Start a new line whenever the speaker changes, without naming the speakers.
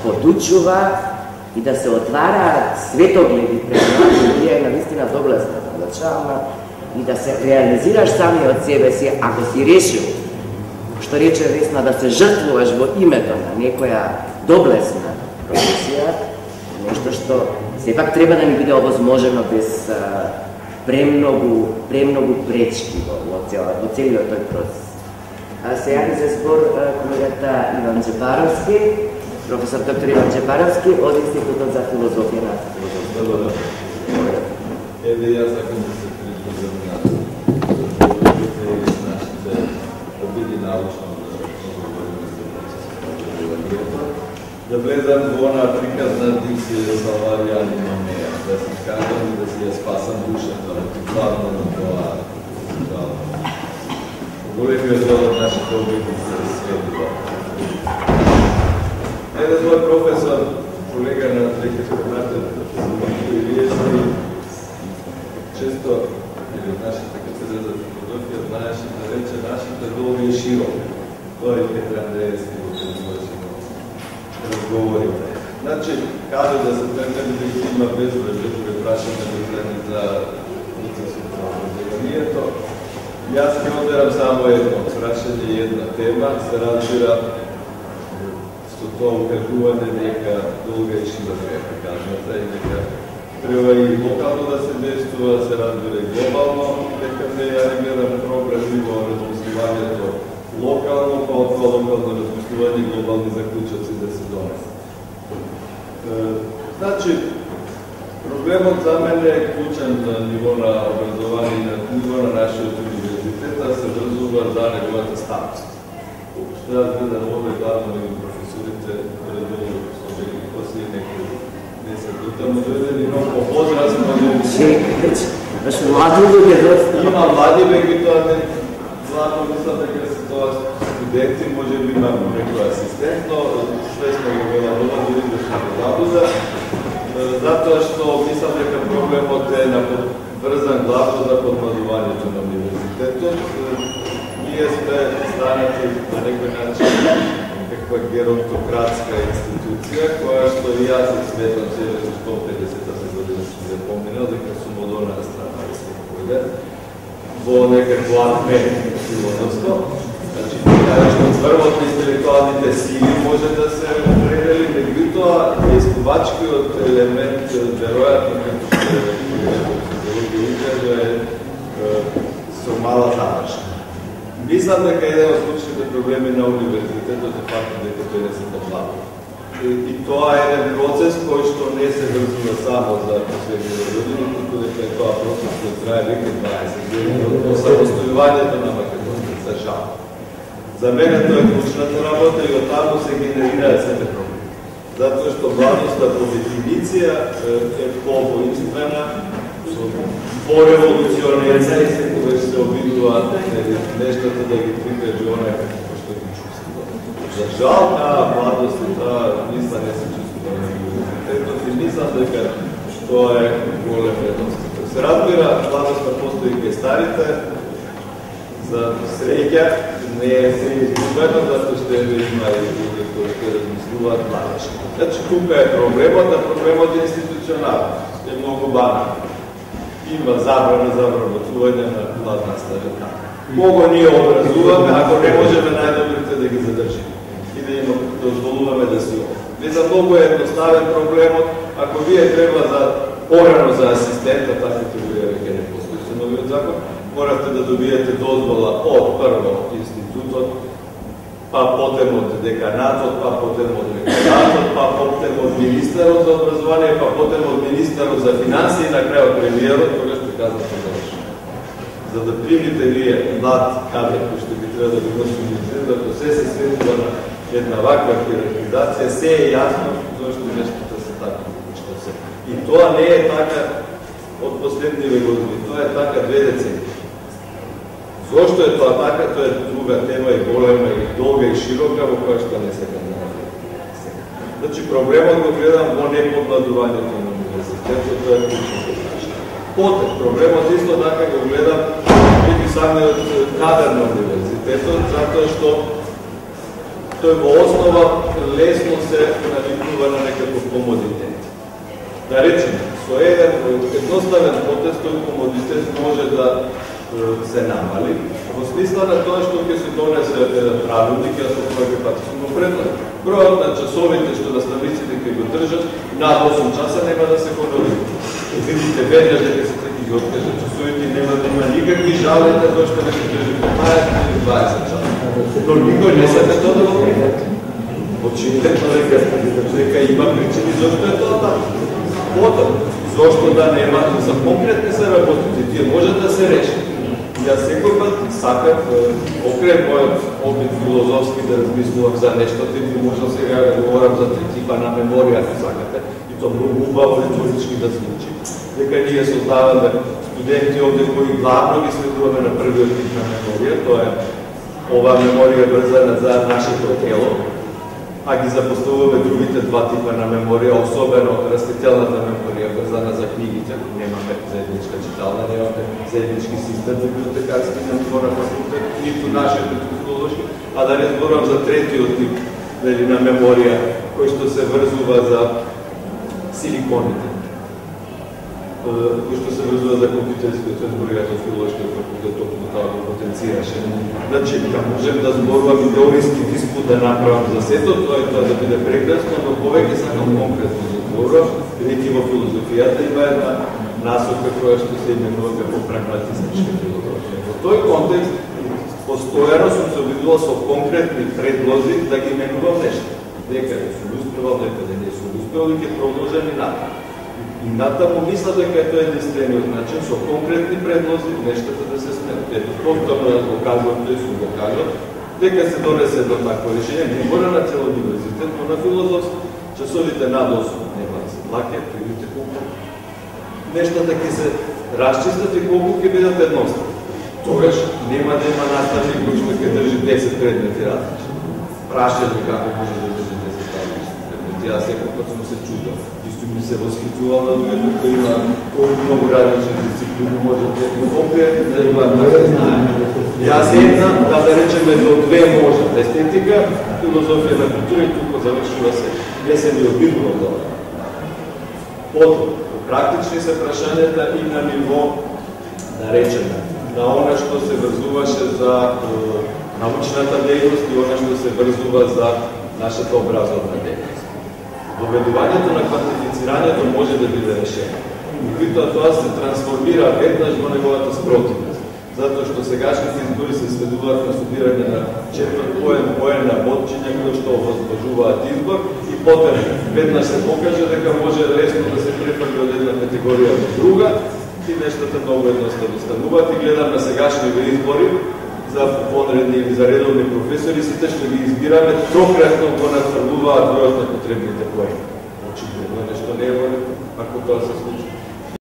podučува и да се отваря светогледи пред млади луѓе е наистина доблесна, начална, и да се реализираш сами од себе си, ако си решил, што рече Весна, да се жртвуваш во името на некоја доблесна професија, нешто што сепак треба да ни биде овозможено без премногу пречки во целиот тој процес. А сега ни се збор колегата Иван Джепаровски, професор доктор Иван Джепаровски од Институтот за филозофија на
Добро. Еве јас сакам да се придружам на нашите обиди научно да влезам во онаа приказна дикција за Лавијан и Номеја, да си кажам и да си ја спасам душата, главно на тоа големиот дел од нашите обиди се сведува. Еден мој професор, колега на лекарска катедра, и вие сте често, или нашата катедра за филозофија, знаеше да рече нашите долги и широки. Тоа е Петр Андреевски во филозофија разговорите. Значи, каде да се премени да има безбрежно, кога прашаме за процесот на образованието. Јас ќе одберам само едно прашање и една тема, се разбира со тоа укажување дека долга и широка е приказната и дека треба и локално да се действува, се разбира и глобално, дека не ја не гледам проблеми во размислувањето локално, па од тоа локално размислување и глобални заклучоци да се донесат. Значи, проблемот за мене е клучен на ниво на образование и на ниво на нашиот универзитет, да се врзува за неговата статус. Што јас гледам овде главно и професорите, редово служени после некои 10 утаму дојдени много возрастно има млади, меѓутоа не главно мислам дека се тоа студенти, може би имам некој асистент, но свесно го гледам ова, дори да се заблуда, затоа што мислам дека проблемот е врзан главно за подмладувањето на универзитетот. Ние сме станати на некој начин некаква геронтократска институција, која што и јас сметам себе со 150-та година што се поминал, дека сум од онаа страна да се поведе во некакво филозофство. Значи, што цврвот на интелектуалните сили може да се определи, меѓутоа искувачкиот елемент, веројатно, како што е со мала задршка. Мислам дека еден од случаите проблеми на универзитетот е фактот дека тој не се подлага. И тоа е еден процес кој што не се врзува само за последните години, туку дека е тоа процес кој трае веќе 20 години од самостојувањето на македонската жал. За мене тоа е клучната работа и оттаму се генерираат сите проблеми. Затоа што главноста по дефиниција е по-воинствена, по-револуционерна и секогаш се обидуваат нештата да ги прикажи онај како што ги чувствува. За жал, таа младост и таа мисла не се чувствува на универзитетот и мислам дека тоа е голем недостаток. Се разбира, младоста постои кај старите, за среќа не е се изгубено, затоа што има и луѓе кои ќе размислуваат младежки. Значи, тука е проблемот, а проблемот е институционален, е многу банален. Има забрана за вработување на млад наставник. Кого ние образуваме, ако не можеме најдобрите да ги задржиме и да им дозволуваме да си овде. Не за многу е едноставен проблемот, ако вие треба за порано за асистента, таквите вие веќе не постои со новиот закон, морате да добиете дозвола од прво институтот, па потем од деканатот, па потем од ректоратот, па потем од министерот за образование, па потем од министерот за финансии и на крајот премиерот, кога што казвате завршено. За да примите вие млад кадар кој што би треба да го носи универзитет, ако се сведува на една ваква хиерархизација, се е јасно зашто нештата се така што се. И тоа не е така од последниве години, тоа е така 2 децении. Зошто е тоа така, тоа е друга тема и голема и долга и широка, во која што не сакам да наведам. Значи, проблемот го гледам во неподмладувањето на универзитетот, тоа е клучната прашање. Потем, проблемот исто така го гледам преди самиот кадар на универзитетот, затоа што тој во основа лесно се навикува основа на некаков комодитет. Да речеме, со едноставен потез тој комодитет може да се намали, во смисла на тоа што ќе се донесе правилник, јас со кој пати сум го предлагал. Бројот на часовите што наставниците ќе го држат над 8 часа нема да се хонови. Видите веднаш дека се таки ги откажат часовите, нема да има никакви жалења тоа што не се држи 15 или 20 часа. Но никој не сака тоа да го пријати. Очигледно дека има причини зашто е тоа така. Потоа, зашто да нема за конкретни се работите, тие може да се реши. Јас секој пат сакам, покрај мојот опит филозофски да размислувам за нешто, ти можам сега да говорам за три типа на меморија, ако сакате, и тоа многу убаво риторички да звучи. Дека ние создаваме студенти овде кои главно ги следуваме на првиот тип на меморија, тоа е оваа меморија врзана за нашето тело, а ги запоставуваме другите два типа на меморија, особено растителната меморија врзана за книгите, немаме заедничка читална, немаме заеднички систем библиотекарски на ниво на факултет, ниту нашето филолошки, а да не зборувам за третиот тип на меморија, кој што се врзува за силиконите, кој што се врзува за компјутерските, тој зборувате од филолошкиот факултет, токму тоа го потенцираше. Значи, можем да зборувам и теориски диспут да направам за сето, тоа е тоа да биде прекрасно, но повеќе сакам конкретно да зборувам, бидејќи во филозофијата има една насока која што се именува како прагматистичка филозофија. Во тој контекст, постојано сум се обидувал со конкретни предлози да ги менувам нешто. Некаде сум успевал, некаде не сум успевал и ќе продолжам и натаму. И натаму мисля дека е тоа единствениот начин со конкретни предлози нештата да се сменат. Ето, повторно да го кажувам, тој сум го кажал, дека се донесе до такво решение, не мора на цел универзитет, но на филозофски. Часовите над 8 нема да се плакат, видите колку нештата ќе се расчистат и колку ќе бидат едноставни. Тогаш нема да има наставник кој што ќе држи 10 предмети различни. Прашање како може да држи 10 предмети. Јас секој пат сум се чудел. Исто ми се восхитувал на луѓето кои има колку многу различни дисциплини може да има да знаеме. Јас една, да речеме до 2 може. Естетика, филозофија на култура и тука завршува се. Не се ми обидува тоа. Потоа, практични се прашањата и на ниво, да речеме, на она што се врзуваше за научната дејност и она што се врзува за нашата образовна дејност. Доведувањето на квантифицирањето може да биде решено. Меѓутоа тоа се трансформира веднаш во неговата спротивност. Затоа што сегашните избори се сведуваат на студирање на 4 поен на бодчиња кои што овозможуваат избор и потоа веднаш се покаже дека може лесно да се префрли од една категорија во друга и нештата многу едноставно стануваат и гледам на сегашните избори за вонредни или за редовни професори, сите што ги избираме трократно го надфрлуваат бројот на потребните поени. Очигледно нешто не е во ред, ако тоа се случи.